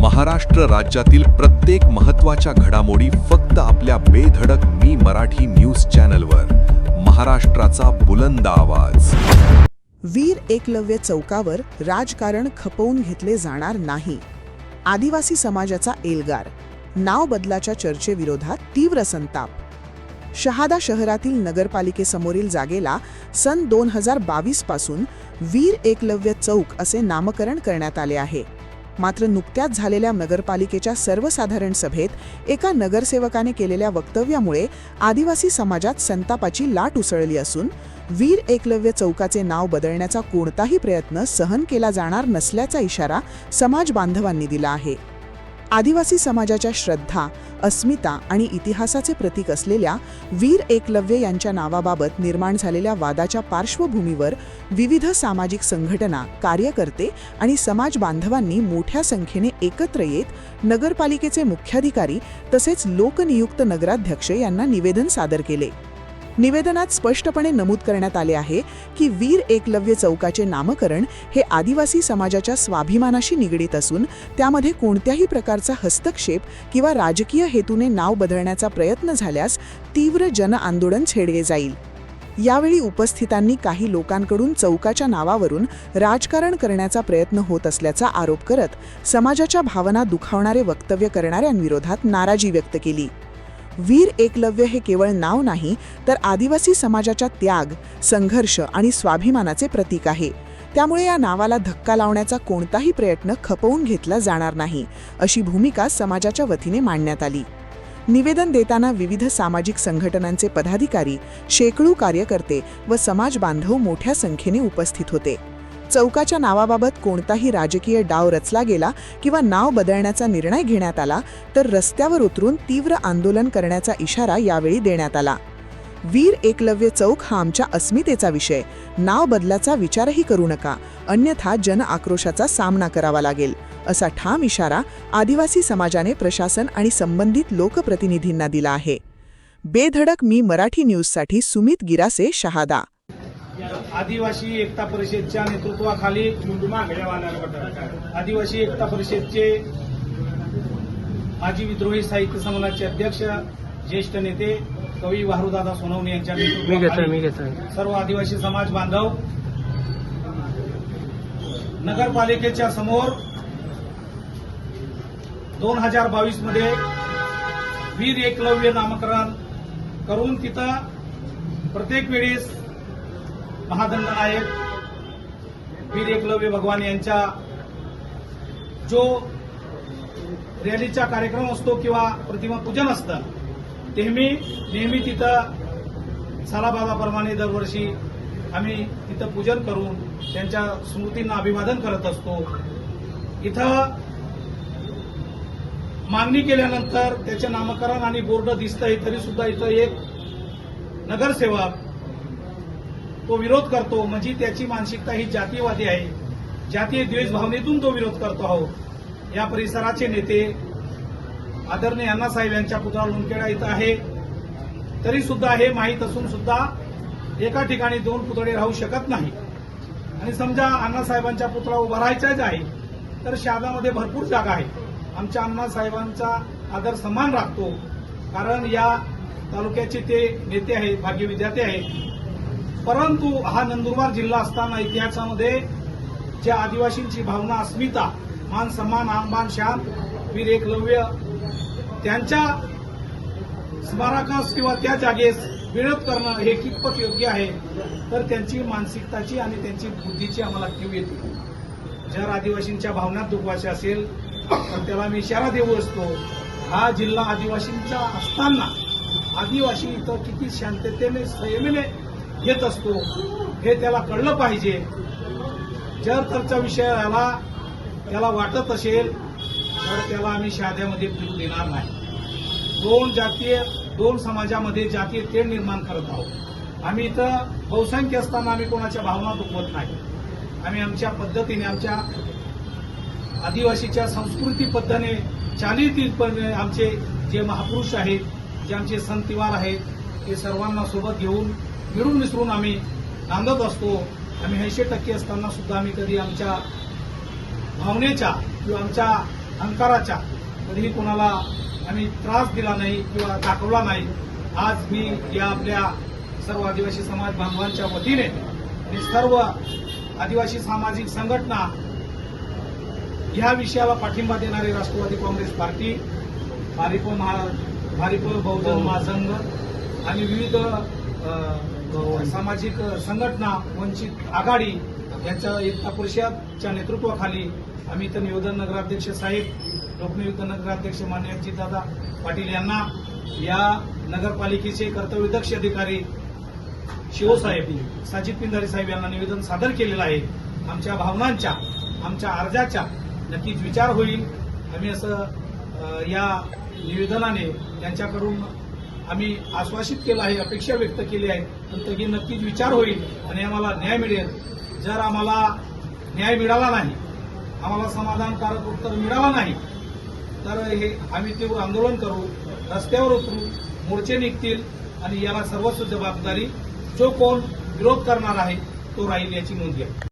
महाराष्ट्र राज्यातील प्रत्येक महत्त्वाच्या घडामोडी फक्त आपल्या बेधडक मी मराठी न्यूज चॅनलवर. महाराष्ट्राचा बुलंद आवाज. वीर एकलव्य चौकावर राजकारण खपवून घेतले जाणार नाही. आदिवासी समाजाचा एल्गार. नाव बदलाच्या चर्चेविरोधात तीव्र संताप. शहादा शहरातील नगरपालिकेसमोरील जागेला सन 2022 पासून वीर एकलव्य चौक असे नामकरण करण्यात आले आहे. मात्र नुकत्याच झालेल्या नगरपालिकेच्या सर्वसाधारण सभेत एका नगरसेवकाने केलेल्या वक्तव्यामुळे आदिवासी समाजात संतापाची लाट उसळली असून वीर एकलव्य चौकाचे नाव बदलण्याचा कोणताही प्रयत्न सहन केला जाणार नसल्याचा इशारा समाज बांधवांनी दिला आहे. आदिवासी समाजाच्या श्रद्धा, अस्मिता आणि इतिहासाचे प्रतीक असलेल्या वीर एकलव्य यांच्या नावाबाबत निर्माण झालेल्या वादाच्या पार्श्वभूमीवर विविध सामाजिक संघटना, कार्यकर्ते आणि समाज बांधवांनी मोठ्या संख्येने एकत्र येत नगरपालिकेचे मुख्याधिकारी तसेच लोकनियुक्त नगराध्यक्ष यांना निवेदन सादर केले. निवेदनात स्पष्टपणे नमूद करण्यात आले आहे की वीर एकलव्य चौकाचे नामकरण हे आदिवासी समाजाच्या स्वाभिमानाशी निगडीत असून त्यामध्ये कोणत्याही प्रकारचा हस्तक्षेप किंवा राजकीय हेतूने नाव बदलण्याचा प्रयत्न झाल्यास तीव्र जनआंदोलन छेडले जाईल. यावेळी उपस्थितांनी काही लोकांकडून चौकाच्या नावावरून राजकारण करण्याचा प्रयत्न होत असल्याचा आरोप करत समाजाच्या भावना दुखावणारे वक्तव्य करणाऱ्यांविरोधात नाराजी व्यक्त केली. वीर एकलव्य हे केवळ नाव नाही तर आदिवासी समाजाच्या त्याग, संघर्ष आणि स्वाभिमानाचे प्रतीक आहे. त्यामुळे या नावाला धक्का लावण्याचा कोणताही प्रयत्न खपवून घेतला जाणार नाही, अशी भूमिका समाजाच्या वतीने मांडण्यात आली. निवेदन देताना विविध सामाजिक संघटनांचे पदाधिकारी, शेकडो कार्यकर्ते व समाज बांधव मोठ्या संख्येने उपस्थित होते. चौकाच्या नावाबाबत कोणताही राजकीय डाव रचला गेला किंवा नाव बदलण्याचा निर्णय घेण्यात आला तर रस्त्यावर उतरून तीव्र आंदोलन करण्याचा इशारा यावेळी देण्यात आला. वीर एकलव्य चौक हा आमच्या अस्मितेचा विषय. नाव बदलाचा विचारही करू नका, अन्यथा जन आक्रोशाचा सामना करावा लागेल, असा ठाम इशारा आदिवासी समाजाने प्रशासन आणि संबंधित लोकप्रतिनिधींना दिला आहे. बेधडक मी मराठी न्यूजसाठी सुमित गिरासे, शहादा. आदिवासी एकता परिषदेच्या नेतृत्वाखाली आदिवासी एकता परिषदेचे माजी विद्रोही साहित्य संमेलनाचे अध्यक्ष, ज्येष्ठ नेते कवी वाहरूदादा सोनवणे यांच्या नेतृत्वाखाली सर्व आदिवासी समाज बांधव नगरपालिकेच्या समोर 2022 मध्ये वीर एकलव्य नामकरण करून तिथं प्रत्येक वेळेस महादंडनायक वीर एकलव्य भगवान यांच्या जो रॅलीचा कार्यक्रम असतो किंवा प्रतिमा पूजन असतं नेहमी तिथं सालाबाबाप्रमाणे दरवर्षी आम्ही तिथं पूजन करून त्यांच्या स्मृतींना अभिवादन करत असतो. इथं मागणी केल्यानंतर त्याचे नामकरण आणि बोर्ड दिसतंय तरी सुद्धा इथं एक नगरसेवक तो विरोध करतो. म्हणजे त्याची मानसिकता ही जातीयवादी आहे. जातीय द्वेष भावनेतून तो विरोध करतो आहोत. या परिसराचे नेते आदरणीय अण्णासाहेब यांच्या पुतळा लुणखेडा इथं आहे तरी सुद्धा हे माहीत असून सुद्धा एका ठिकाणी दोन पुतळे राहू शकत नाही. आणि समजा अण्णासाहेबांचा पुतळा उभा राहायचाच आहे तर शहादामध्ये भरपूर जागा आहे. आमच्या अण्णासाहेबांचा आदर सन्मान राखतो कारण या तालुक्याचे ते नेते आहेत, भाग्य विद्यार्थी आहेत. परंतु हा नंदुरबार जिल्हा असताना इतिहासामध्ये ज्या आदिवासींची भावना, अस्मिता, मान सन्मान, आनबान शान, वीर एकलव्य त्यांच्या स्मारकास किंवा त्या जागेस विरोध करणं हे कितपत योग्य आहे तर त्यांची मानसिकताची आणि त्यांची बुद्धीची आम्हाला कीव येते. जर आदिवासींच्या भावना दुखवायच्या असेल तर त्याला मी इशारा देऊ असतो. हा जिल्हा आदिवासींचा असताना आदिवासी इथं किती शांततेने, संयमाने येत असतो हे त्याला कळलं पाहिजे. जर त्याचा विषय त्याला वाटत असेल तर त्याला आम्ही शहाद्यामध्ये फिरू देणार नाही. दोन समाजामध्ये जातीय तेढ निर्माण करत आहोत. आम्ही इथं बहुसंख्य असताना आम्ही कोणाच्या भावना दुखवत नाही. आम्ही आमच्या पद्धतीने, आमच्या आदिवासीच्या संस्कृती पद्धतीने, चालीरीतीपणे आमचे जे महापुरुष आहेत, जे आमचे संतिवार आहेत, ते सर्वांना सोबत घेऊन मिळून मिसळून आम्ही नांदत असतो. आम्ही 80% असताना सुद्धा आम्ही कधी आमच्या भावनेच्या किंवा आमच्या अहंकाराच्या कधीही कोणाला आम्ही त्रास दिला नाही किंवा दाखवला नाही. आज मी या आपल्या सर्व आदिवासी समाज बांधवांच्या वतीने आणि सर्व आदिवासी सामाजिक संघटना ह्या विषयाला पाठिंबा देणारी राष्ट्रवादी काँग्रेस पार्टी, भारिप बहुजन महासंघ आणि विविध सामाजिक संघटना, वंचित आघाडी यांच्या एकता परिषदच्या नेतृत्वाखाली आम्ही इथं निवेदन नगराध्यक्ष साहेब, लोकनियुक्त नगराध्यक्ष मान्य अजितदादा पाटील यांना, या नगरपालिकेचे कर्तव्यदक्ष अधिकारी शिवसाहेब, साजिद पिंजारी साहेब यांना निवेदन सादर केलेलं आहे. आमच्या भावनांच्या, आमच्या अर्जाच्या नक्कीच विचार होईल. आम्ही असं या निवेदनाने त्यांच्याकडून आम्ही आश्वासित केलं आहे, अपेक्षा व्यक्त केली आहे, पण तरी नक्कीच विचार होईल आणि आम्हाला न्याय मिळेल. जर आम्हाला न्याय मिळाला नाही, आम्हाला समाधानकारक उत्तर मिळालं नाही, तर हे आम्ही तीव्र आंदोलन करू, रस्त्यावर उतरू, मोर्चे निघतील आणि याला सर्वस्व जबाबदारी जो कोण विरोध करणार आहे तो राहील, याची नोंद घ्या.